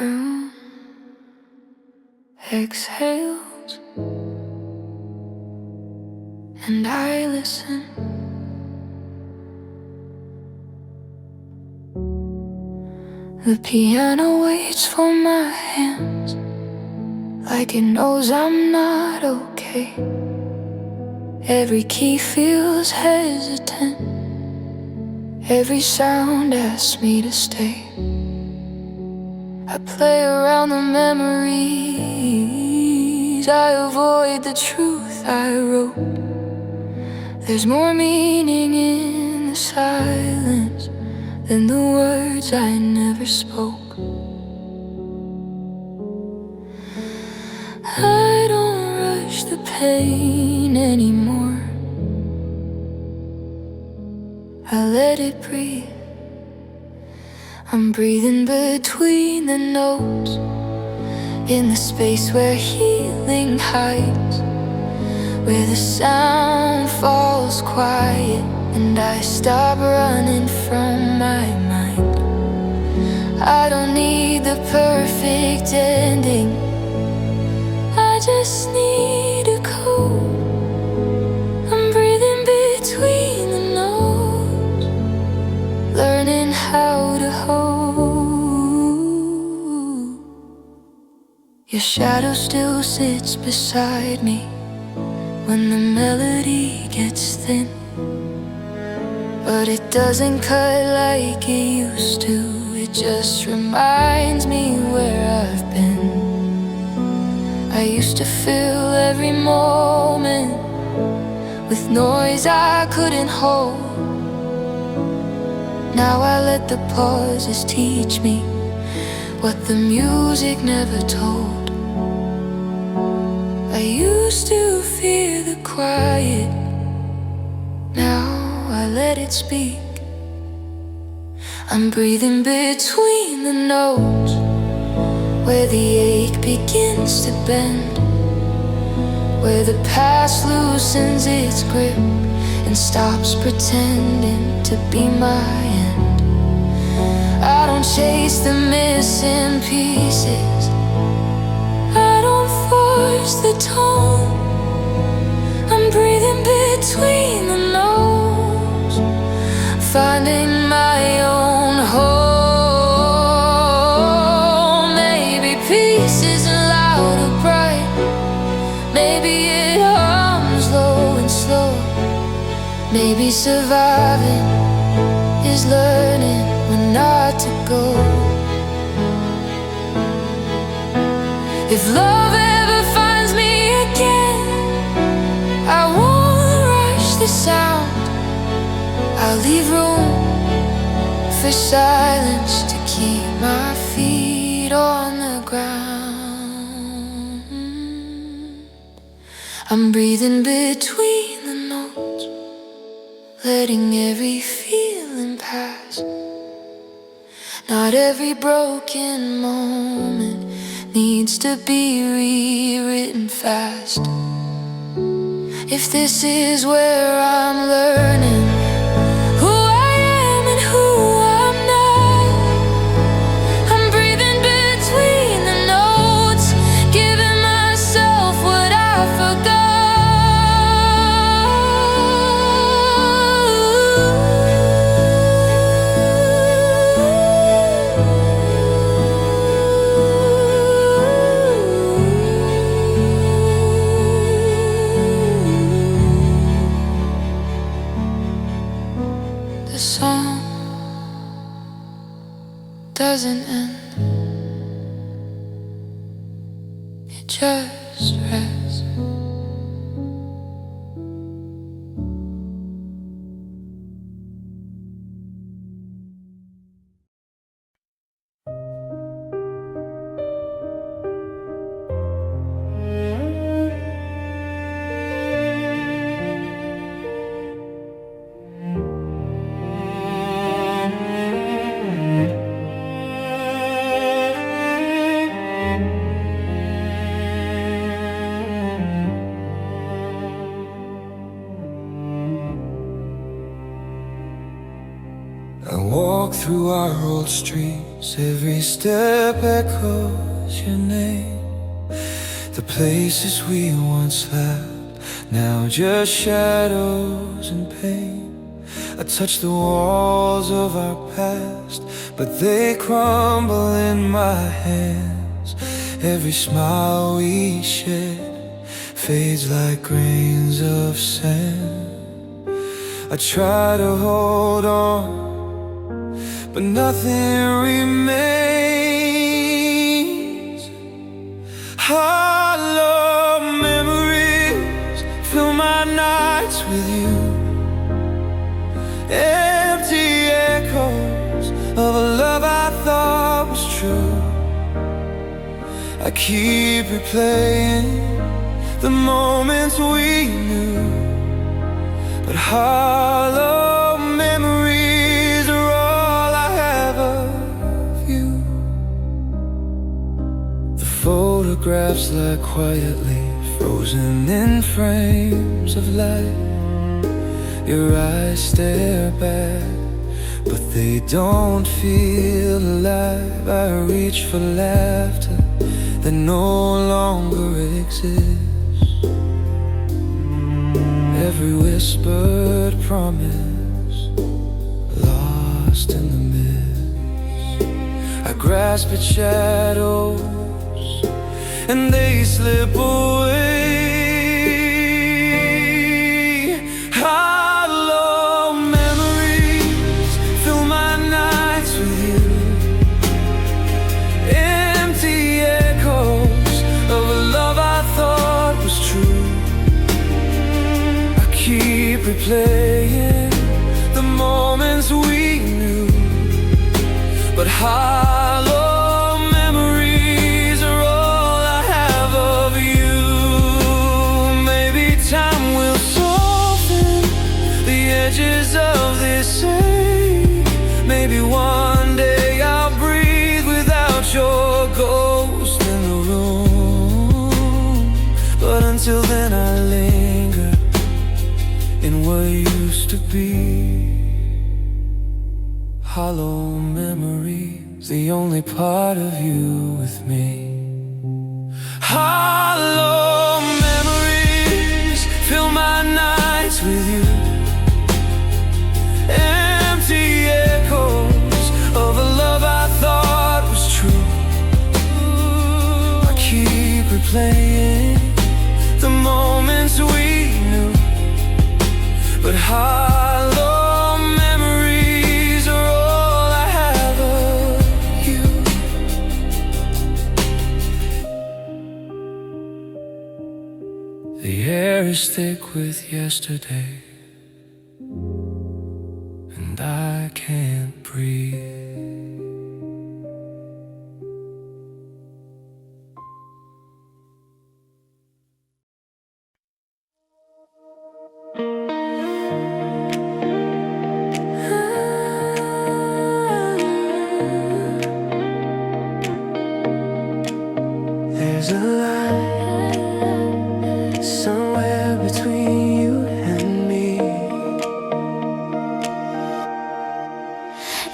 room exhales, and I listen. The piano waits for my hands, like it knows I'm not okay. Every key feels hesitant, every sound asks me to stay. I play around the memories, I avoid the truth I wrote. There's more meaning in the silence than the words I never spoke. I don't rush the pain anymore, I let it breathe. I'm breathing between the notes, in the space where healing hides, where the sound falls quiet and I stop running from my mind. I don't need the perfect ending, I just need a code. I'm breathing between the notes, learning how to hold. Your shadow still sits beside me when the melody gets thin, but it doesn't cut like it used to. It just reminds me where I've been. I used to fill every moment with noise I couldn't hold. Now I let the pauses teach me what the music never told. I used to fear the quiet, now I let it speak. I'm breathing between the notes, where the ache begins to bend, where the past loosens its grip and stops pretending to be my end. I don't chase the missing pieces, I don't force the tone. I'm breathing between the notes, finding my own home. Maybe peace isn't loud or bright, maybe it hums low and slow. Maybe surviving is learning when not to go. If love ever finds me again, I won't rush the sound. I'll leave room for silence to keep my feet on the ground. I'm breathing between the notes, letting every feeling pass. Not every broken moment needs to be rewritten fast. If this is where I'm learning who I am and who I'm not, I'm breathing between the notes, giving myself what I forgot. The song doesn't end, it just rests. I walk through our old street, Every step echoes your name. The places we once left, now just shadows and pain. I touch the walls of our past, but they crumble in my hands. Every smile we shed fades like grains of sand. I try to hold on, but nothing remains. Hollow memories fill my nights with you. Empty echoes of a love I thought was true. I keep replaying the moments we knew, but hollow memories are all I have of you. The photographs lie quietly, frozen in frames of light. Your eyes stare back, but they don't feel alive. I reach for laughter that no longer exists. Every whispered promise lost in the mist. I grasp at shadows and they slip away. Hollow memories fill my nights with you. Empty echoes of a love I thought was true. I keep replaying the moments we knew, but hollow memories are all I have of you. Maybe time will soften the edges of this ache. Maybe one day I'll breathe without your ghost in the room. But until then I linger in what used to be. Hollow memories, the only part of you with me. Hollow memories fill my nights with you. Empty echoes of a love I thought was true. I keep replaying the moments we knew, but hollow memories are all I have of you. The air is thick with yesterday, and I can't breathe. There's a line somewhere between you and me.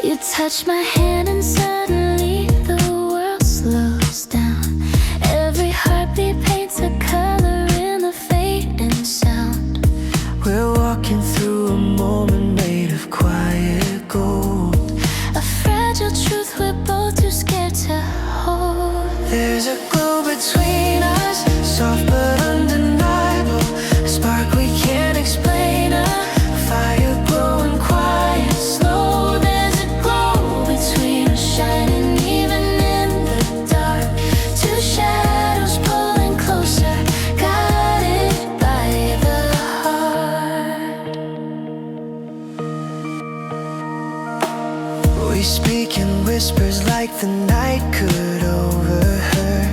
You touch my hand and suddenly the world slows down. Every heartbeat paints a color in the fading sound. We're walking through a moment made of quiet gold, a fragile truth we're both too scared to hold. There's a glow between us, soft but undeniable, a spark we can't explain, a fire growing quiet, slow. There's a glow between us, shining even in the dark. Two shadows pulling closer, guided by the heart. We speak in whispers like the night could overhear,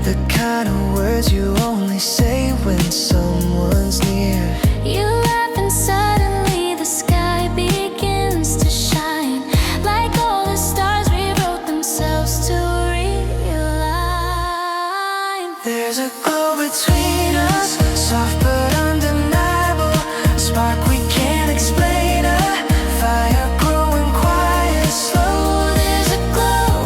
the kind of words you only say when someone's near. You laugh and suddenly the sky begins to shine, like all the stars rewrote themselves to realign. There's a glow between us, soft but undeniable, a spark we can't explain, a fire growing quiet, slow. There's a glow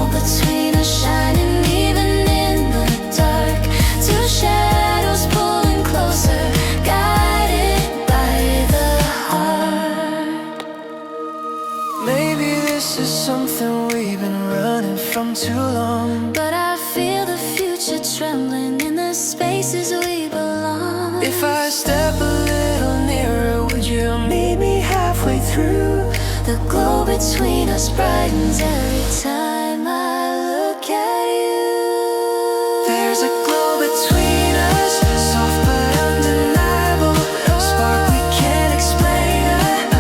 alone. but I feel the future trembling in the spaces we belong. If I step a little nearer, would you meet me halfway through? The glow between us brightens every time I look at you. There's a glow between us, soft but undeniable, a spark we can't explain,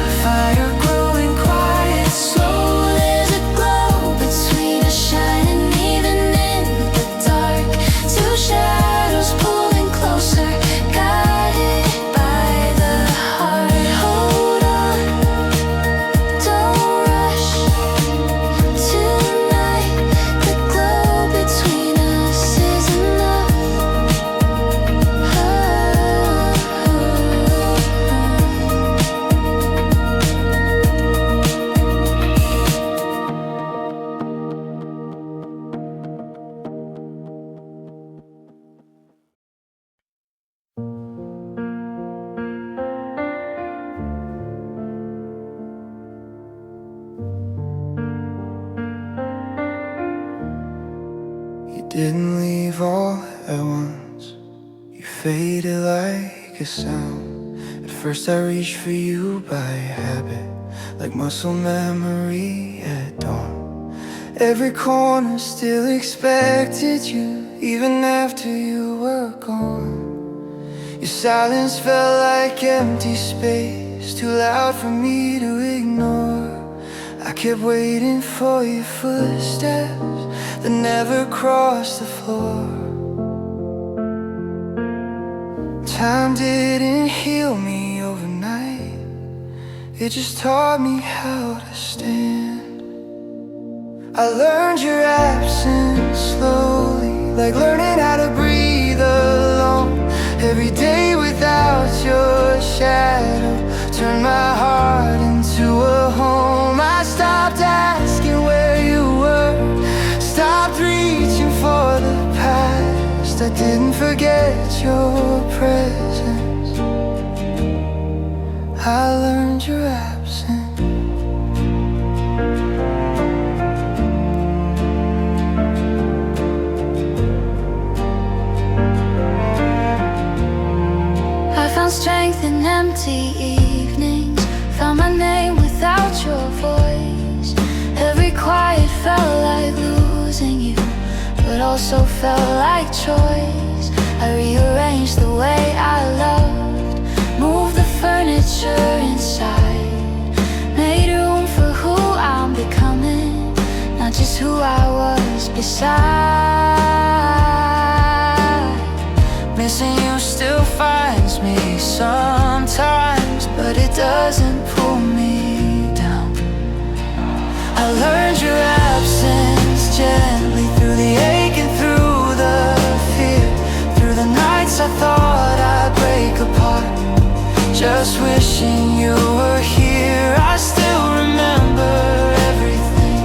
a fire growing quiet, slow. There's a glow between us, shining even in the dark. Two shadows pulling closer, guided by the heart. Hold on, don't rush. Tonight, the glow between us is enough. You didn't leave all at once, you faded like a sound. At first I reached for you by habit, like muscle memory at dawn. Every corner still expected you, even after you were gone. Your silence felt like empty space, too loud for me to ignore. I kept waiting for your footsteps that never crossed the floor. Time didn't heal me overnight, it just taught me how to stand. I learned your absence slowly, like learning how to breathe alone. Every day without your shadow turned my heart into a home. I stopped asking where you were, stopped reaching for the past. I didn't forget your presence, I learned your absence. I found strength in empty evenings, found my name without your voice. Every quiet felt like losing you, but also felt like choice. I rearranged the way I loved, moved the furniture inside, made room for who I'm becoming, not just who I was beside. Missing you still finds me sometimes, but it doesn't pull me down. I learned your absence gently, through the ache and through the fear, through the nights I thought I'd break apart, just wishing you were here. I still remember everything,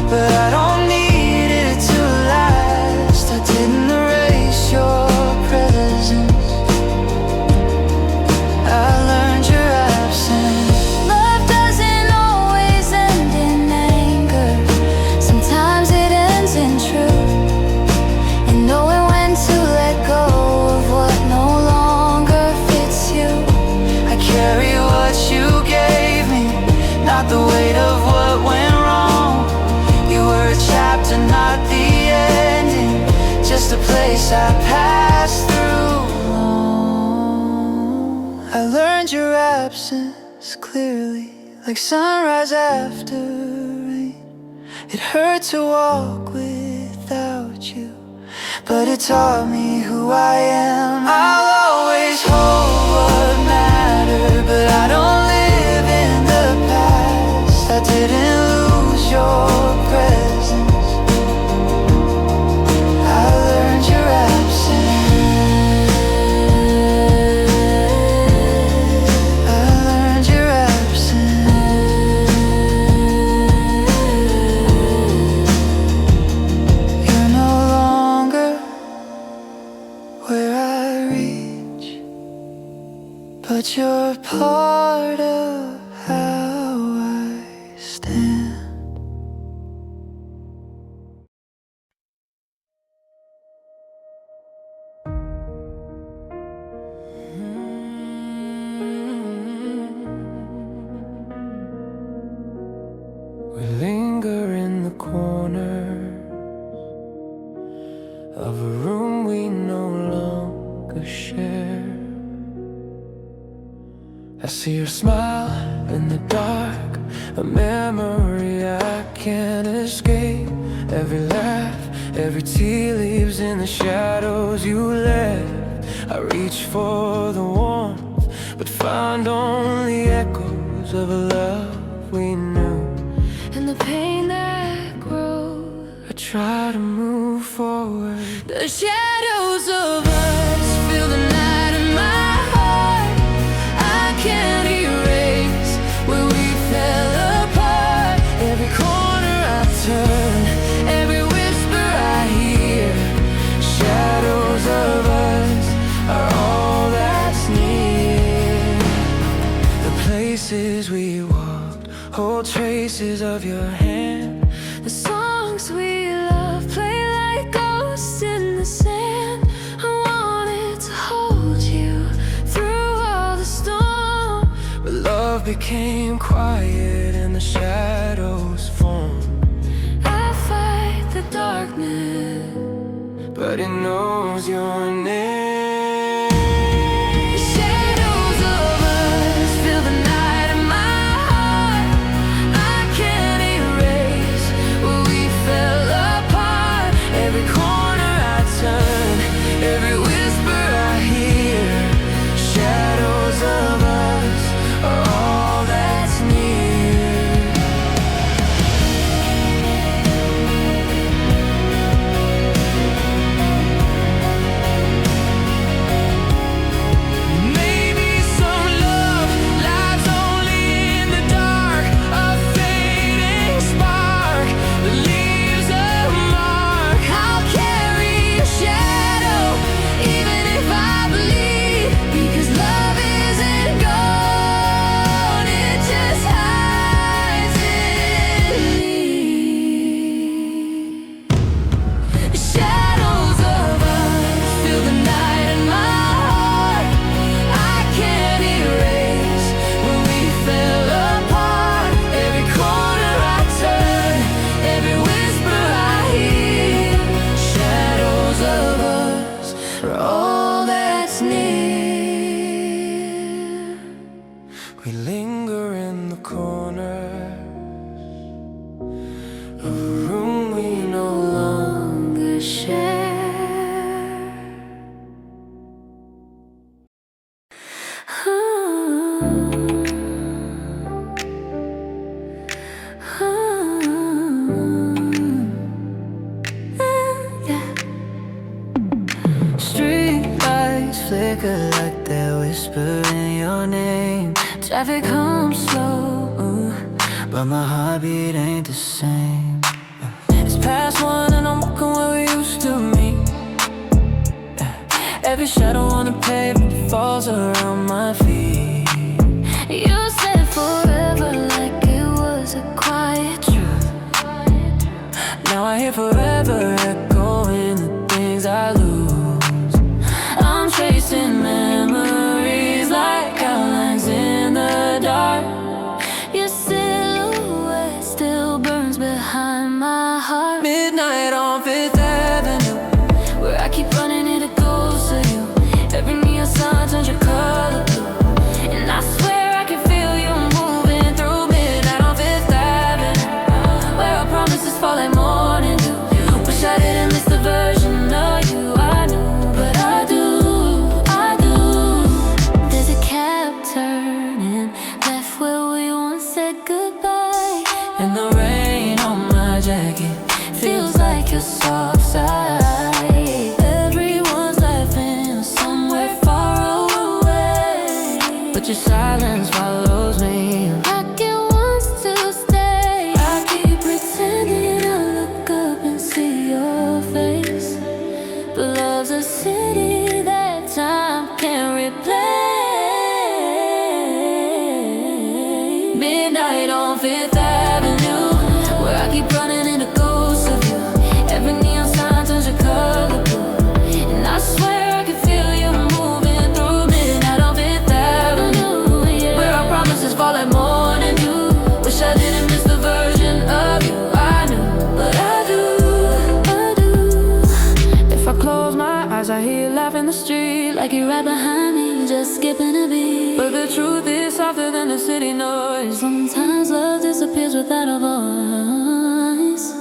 but I don't need it to last. I didn't erase your presence, I learned your absence. Love doesn't always end in anger, sometimes it ends in truth, and knowing when to let go of what no longer fits you. I carry what you gave me, not the weight of what went wrong. You were a chapter, not the ending, just a place I passed through. I learned your absence clearly, like sunrise after rain. It hurt to walk without you, but it taught me who I am. I'll always hold what mattered, but I don't live in the past. I didn't lose your presence, I learned your absence. I learned your absence. You're no longer where I reach, but you're part of how I stand. of a room we no longer share. I see your smile in the dark, a memory I can't escape. Every laugh, every tear leaves in the shadows you left. I reach for the warmth, but find only echoes of a love we knew. And the pain that grows, I try to move forward. the shadows of us fill the night in my heart. I can't erase where we fell apart. Every corner I turn, every whisper I hear, shadows of us are all that's near. The places we walked hold traces of your hand. The songs we love play like ghosts in the sand. I wanted to hold you through all the storm, But love became quiet and the shadows formed. I fight the darkness, But it knows your name. the shadows of us fill the night in my heart. I can't erase where we fell apart. Every corner I turn, every whisper I hear, shadows of us are all that's near. Maybe some love lies only in the dark, a fading spark that leaves a mark. I'll carry your shadow even if I bleed, because love isn't gone, it just hides in me. The shadows of us fill the night in my heart. I can't erase where we fell apart. Every corner I turn, every whisper I hear, shadows of us are all that's near. We linger in the corners of a room we no longer Share. Street lights flicker like they're whispering your name. Traffic comes slow, But my heartbeat ain't the same. it's past 1 and I'm walking where we used to meet. Every shadow on the pavement falls around my feet. You said forever like it was a quiet truth. Now I hear forever echoing the things I lose. I'm tracing memories like outlines in the dark. Your silhouette still burns behind my heart. Midnight on Fifth Avenue, Where I keep running into ghosts of you. Every neon sign turns your color blue, and I swear I can feel you moving through midnight on Fifth Avenue, where our promises fall like morning dew. Wish I didn't miss the version I hear you laugh in the street, like you're right behind me, just skipping a beat. But the truth is softer than the city noise. Sometimes love disappears without a voice.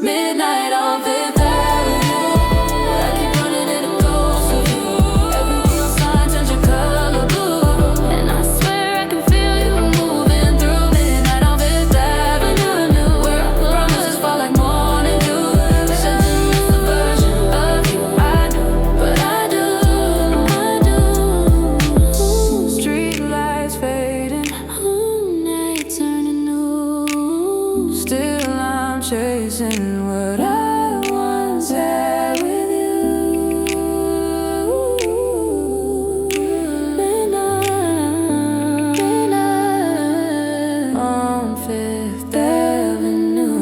Midnight on Fifth Avenue, I keep running into ghosts of you. Every neon sign turns your color blue, and I swear I can feel you moving through. Midnight on Fifth Avenue, where promises fall like morning dew. Chasing what I once had with you. Midnight on Fifth Avenue.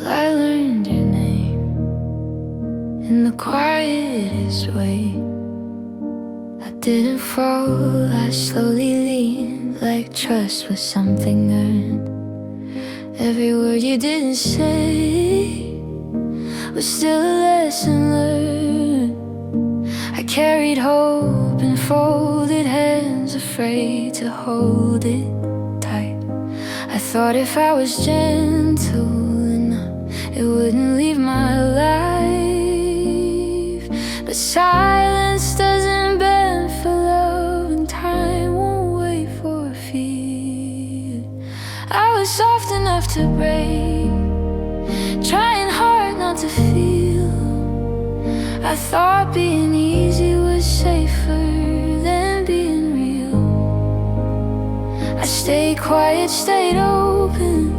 I learned your name in the quietest way. I didn't fall, I slowly leaned, like trust was something earned. Every word you didn't say was still a lesson learned. I carried hope in folded hands, afraid to hold it tight. I thought if I was gentle enough, it wouldn't leave my life. But silence doesn't bend for love, and time won't wait for fear. I was soft enough to break, trying hard not to feel. I thought being easy was safer than being real. I stayed quiet, stayed open,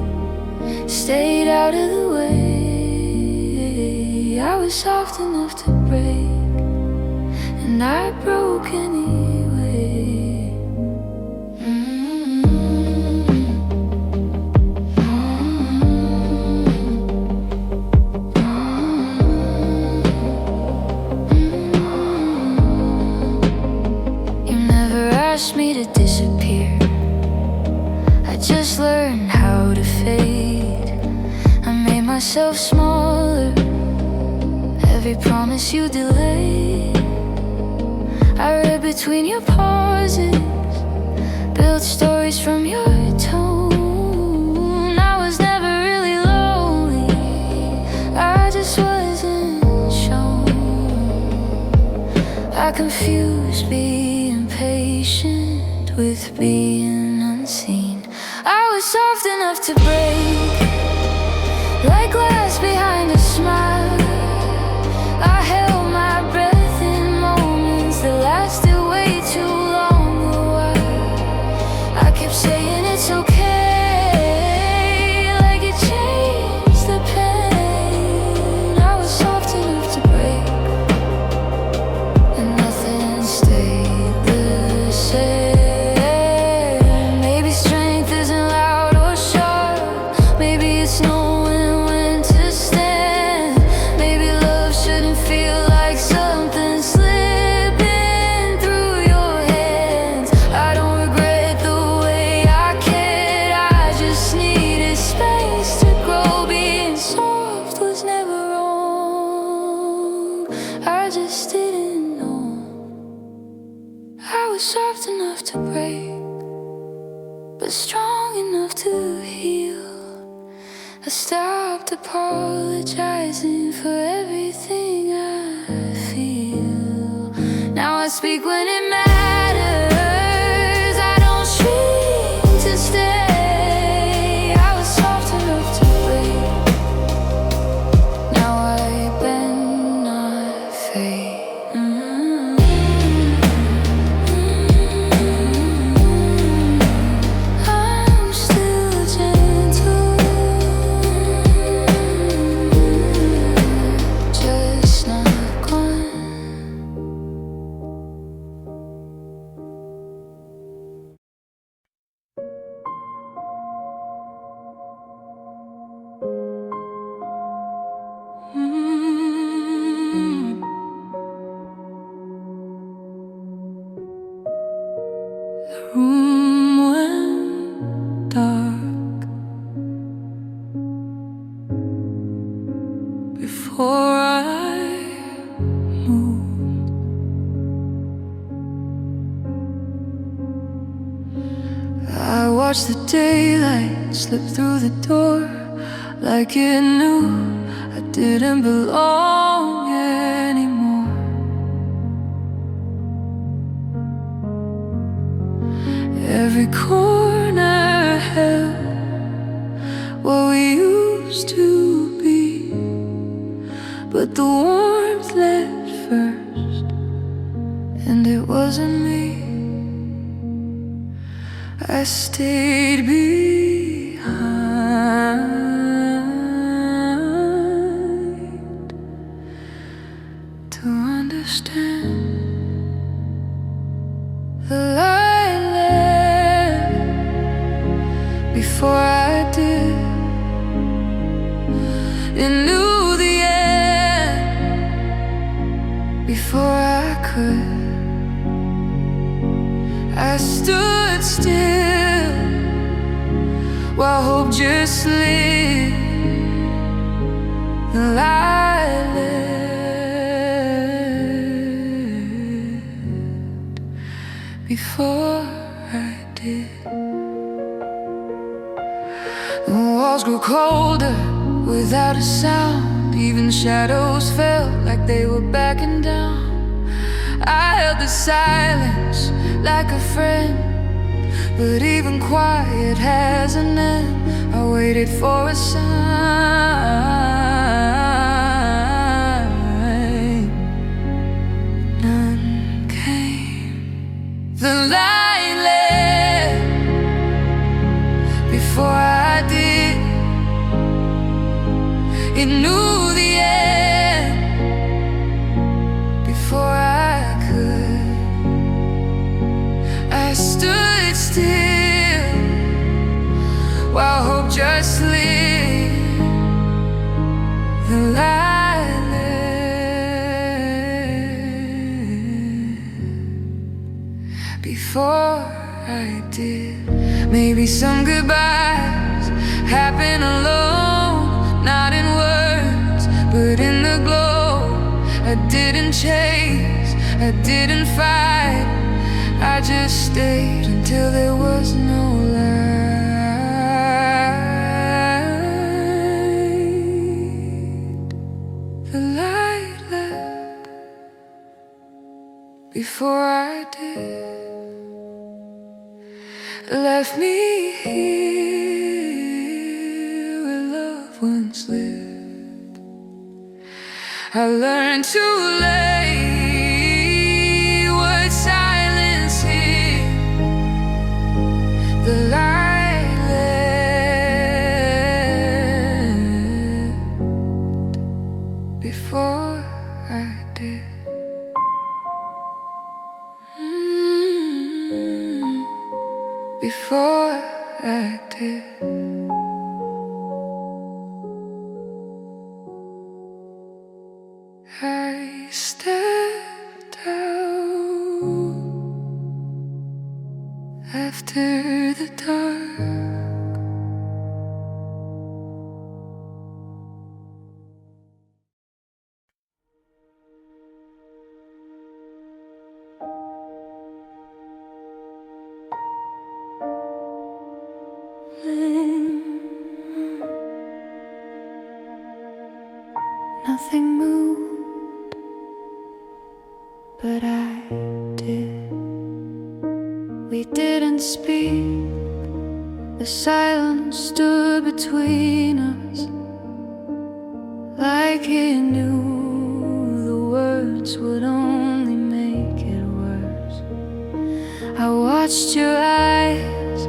stayed out of the way. I was soft enough to break, and I broke anyway. You never asked me to disappear, I just learned how to fade. I made myself smaller, every promise you delayed. I read between your pauses, built stories from your tone. I was never really lonely, I just wasn't shown. I confused being patient with being unseen. I was soft enough to break, like glass behind a smile. I held my breath in moments that lasted way too long. A while I kept saying it's okay, like it changed the pain. I was soft enough to break, and nothing stayed the same. Maybe strength isn't loud or sharp, maybe it's knowing when to stand. Maybe love shouldn't feel like something slipping through your hands. I don't regret the way I cared, I just needed space to grow. Being soft was never wrong, I just didn't know. I was soft enough to break, but strong enough to heal. I stopped apologizing for everything I feel. Now I speak when it matters, I don't shrink to stay. I was soft enough to break, now I bend, not fade. I'm still gentle, just not gone. before I moved. I watched the daylight slip through the door like it knew I didn't belong anymore. Every corner held what we used to be, but the warmth left first, and it wasn't me. I stayed behind to understand the light left before I did. It knew the end before I could. I stood still while hope just lived. The light lived before I did. The walls grew colder without a sound. Even shadows felt like they were backing down. I held the silence like a friend, but even quiet has an end. I waited for a sign. None came. The light left before I did. It knew the end before I could. I stood still while hope just lived. The light lived before I did. Maybe some goodbyes happen alone, not in words, but in the glow. I didn't chase, I didn't fight, I just stayed until there was no light. The light left before I did. Left me here where love once lived. I learned too late what silence is. The light left before I did. Before I did. I stepped out after the dark. Nothing moved, but I did. We didn't speak. The silence stood between us, like it knew the words would only make it worse. I watched your eyes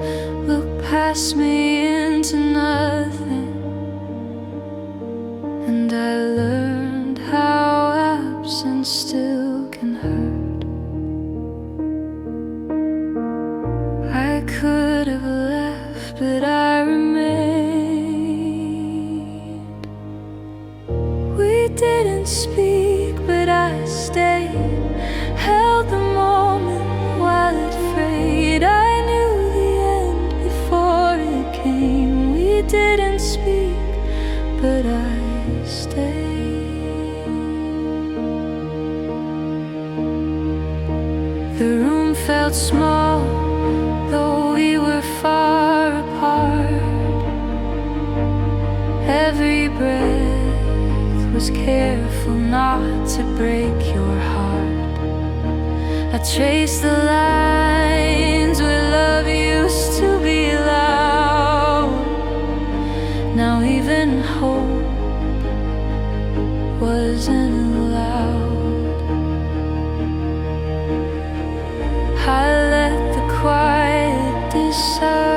look past me into nothing, and I learned how absence still can hurt. I could have left, but I remained. We didn't speak, but I stayed, held the moment while it frayed. I knew the end before it came. We didn't speak, but I stayed. felt small, though we were far apart. Every breath was careful not to break your heart. I traced the lines where love used to be loud. Now even hope wasn't allowed. I let the quiet decide.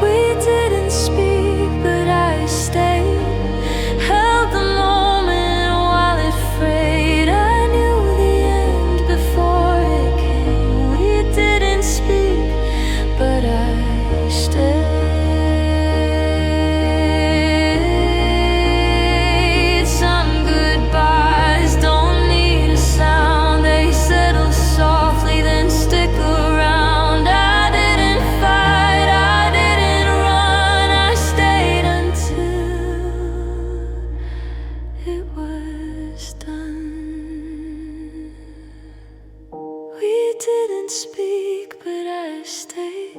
We didn't speak, but I stayed, held the moment while it frayed. I knew the end before it came. We didn't speak, but I stayed. Didn't speak, but I stayed,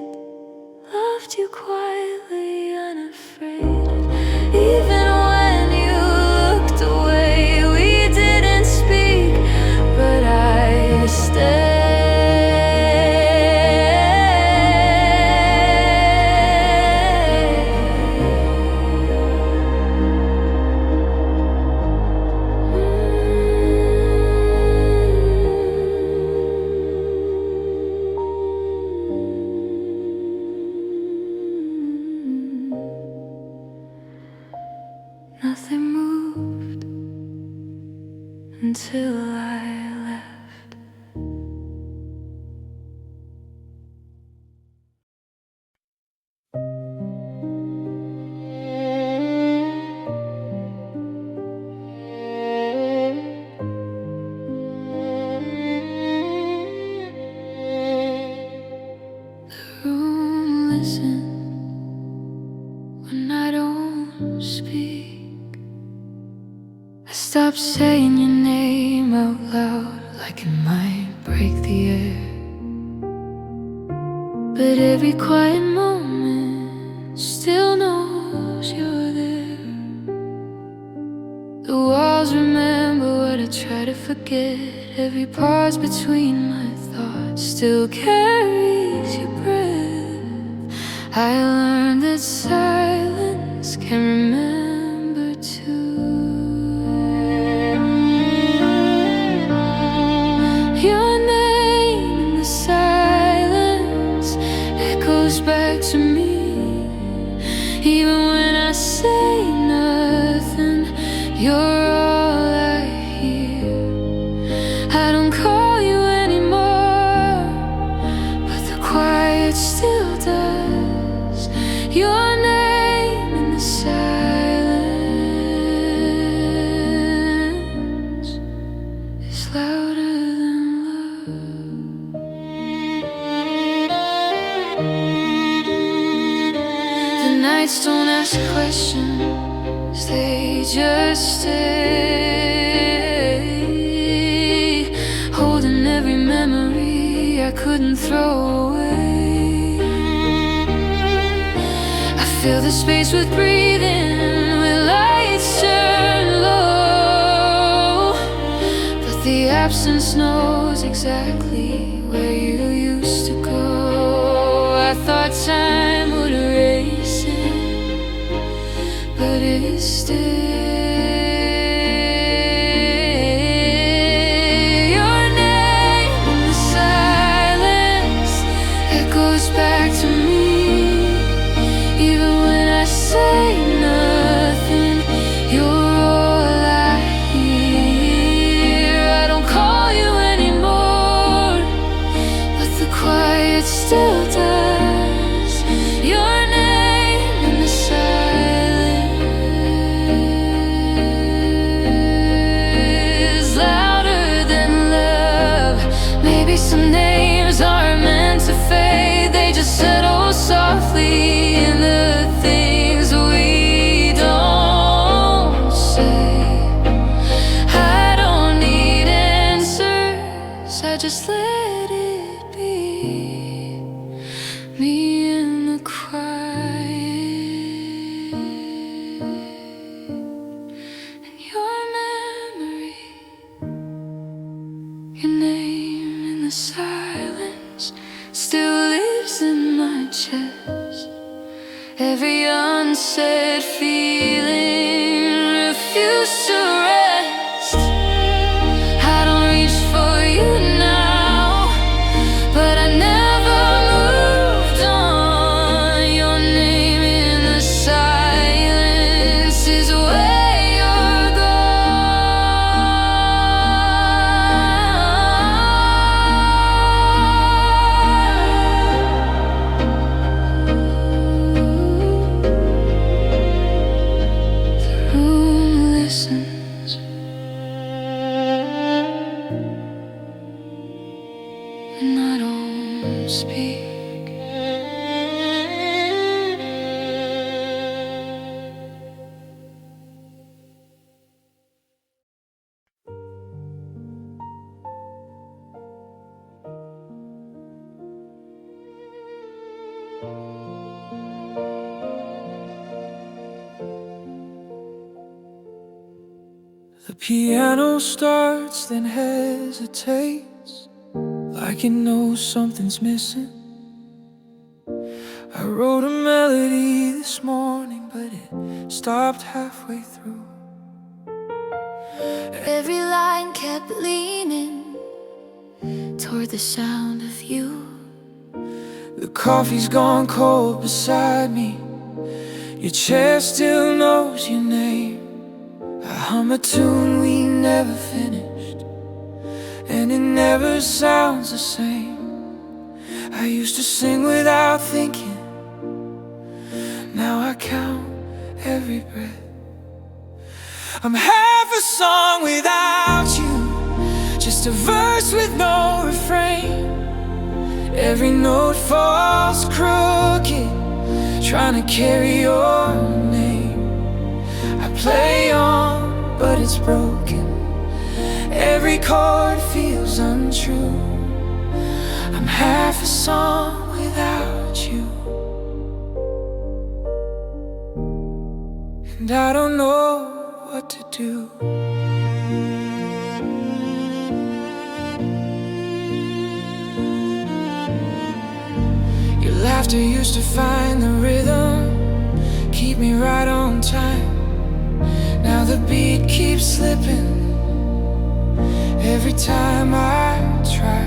loved you quietly, unafraid. Even when you looked away, we didn't speak, but I stayed. Nothing moved until I left. The room listens when I don't speak. I stopped saying your name out loud, like it might break the air. But every quiet moment still knows you're there. The walls remember what I try to forget. Every pause between my thoughts still carries your breath. I learned that silence can remember too. Your name in the silence echoes back to me. Even when I say nothing, you're all I hear. I don't call you anymore, but the quiet still does. Your name in the silence is louder than love. The nights don't ask questions, they just stay, holding every memory I couldn't throw away. I fill the space with breathing, with lights turn low, but the absence knows exactly where you used to go. I thought time would erase it, but it stays. Your name in the silence echoes back to me. Even when I say nothing, you're all I hear. I don't call you anymore, but the quiet still does. Your name in the silence is louder than love. Maybe some names aren't meant to fade, they just settle softly in the things we don't say. I don't need unsaid feeling refuse to rest. I don't reach for you now, but I never moved on. Your name in the silence is where you're gone. The room listens, and I don't speak. The piano starts, then hesitates, like it knows something's missing. I wrote a melody this morning, but it stopped halfway through. Every line kept leaning toward the sound of you. The coffee's gone cold beside me. Your chair still knows your name. I hum a tune we never finished, and it never sounds the same. I used to sing without thinking, now I count every breath. I'm half a song without you, just a verse with no refrain. Every note falls crooked, trying to carry your name. I play on, but it's broken. Every chord feels untrue. I'm half a song without you, and I don't know what to do. Your laughter used to find the rhythm, keep me right on time. Now the beat keeps slipping every time I try.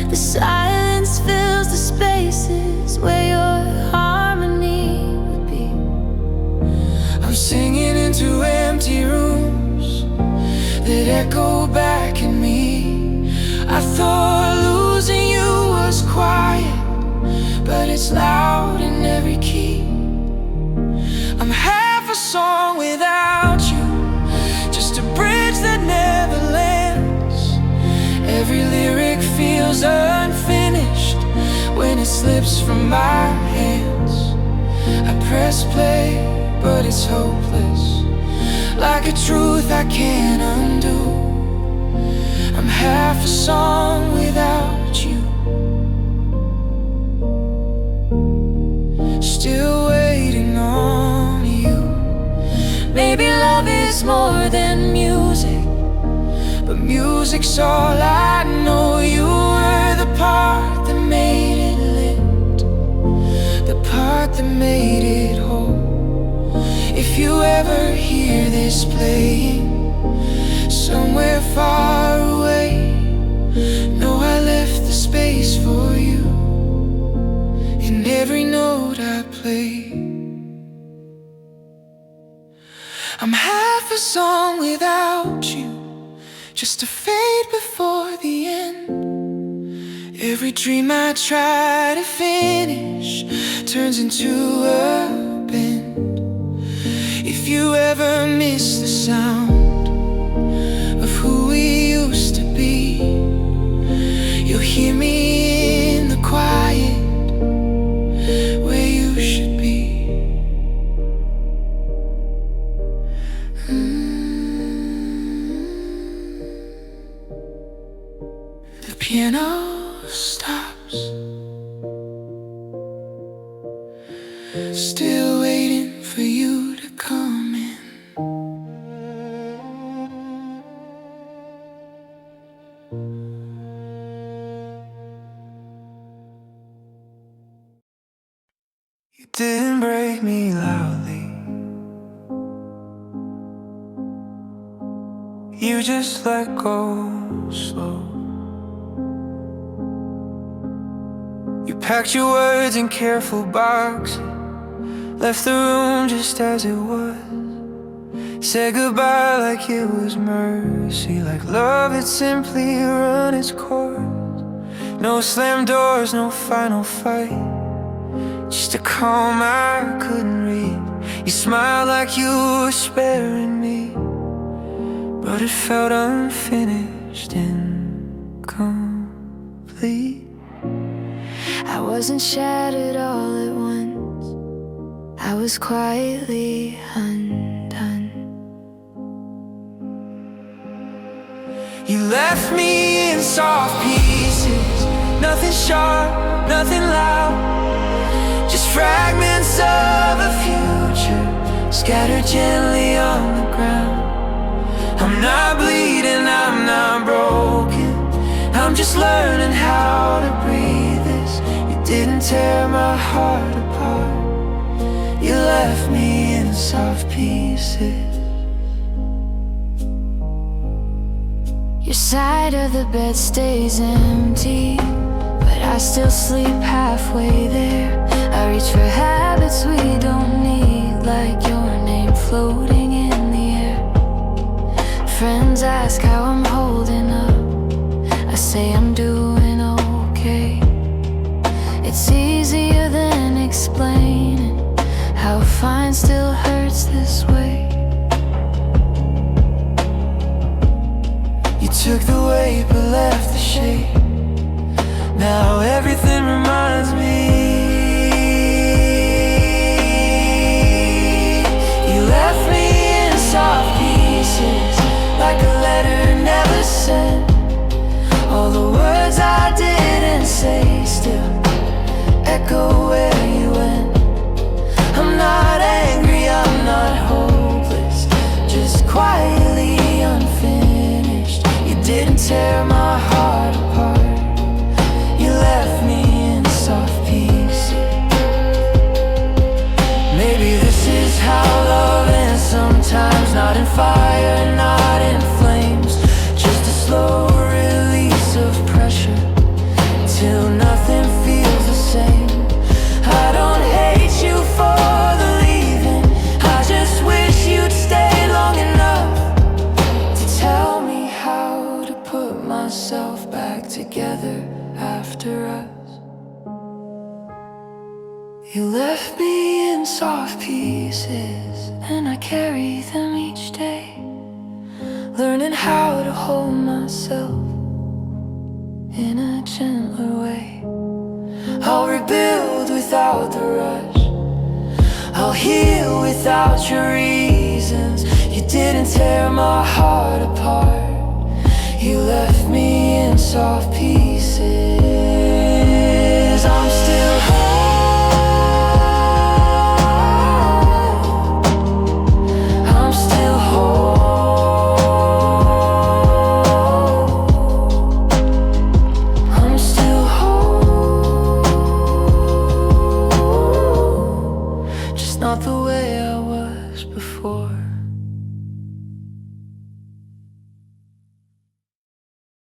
The silence fills the spaces where your harmony would be. I'm singing into empty rooms that echo back at me. I thought losing you was quiet, but it's loud in every key. I'm half a song without you, just a bridge that never lands. Every lyric feels unfinished when it slips from my hands. I press play, but it's hopeless, like a truth I can't undo. I'm half a song without you, still waiting on you. Maybe love is more than music, but music's all I know. You were the part that made it lit, the part that made it whole. If you ever hear this playing somewhere far away, know I left the space for you in every note I play. I'm half a song without you, just a fade before the end. Every dream I try to finish turns into a bend. If you ever miss the sound of who we used to be, you'll hear me in the quiet where you should be. The piano stops, still waiting for you to come in. You didn't break me loudly. You just let go slow. You packed your words in careful boxes, left the room just as it was. Said goodbye like it was mercy, like love had simply run its course. No slammed doors, no final fight, just a calm I couldn't read. You smiled like you were sparing me, but it felt unfinished, incomplete. I wasn't shattered all at once, I was quietly undone. You left me in soft pieces, nothing sharp, nothing loud, just fragments of a future scattered gently on the ground. I'm not bleeding, I'm not broken, I'm just learning how to breathe this. You didn't tear my heart apart, you left me in soft pieces. Your side of the bed stays empty, but I still sleep halfway there. I reach for habits we don't need, like your name floating in the air. Friends ask how I'm holding up, I say I'm doing okay. It's easier than explaining how fine still hurts this way. You took the weight but left the shape, now everything reminds me. You left me in soft pieces, like a letter never sent. All the words I didn't say still echo where you went. I'm not angry, I'm not hopeless, just quietly unfinished. You didn't tear my heart apart, you left me in soft pieces. Maybe this is how love ends sometimes, not in fire, not in flames, just a slow release of pressure till nothing feels the same. I don't hate you for the leaving, I just wish you'd stay long enough to tell me how to put myself back together after us. You left me in soft pieces, and I carry them each day, learning how to hold myself in a gentler way. I'll rebuild without the rush, I'll heal without your reasons. You didn't tear my heart apart, you left me in soft pieces. I'm still whole, I'm still whole, I'm still whole, just not the way I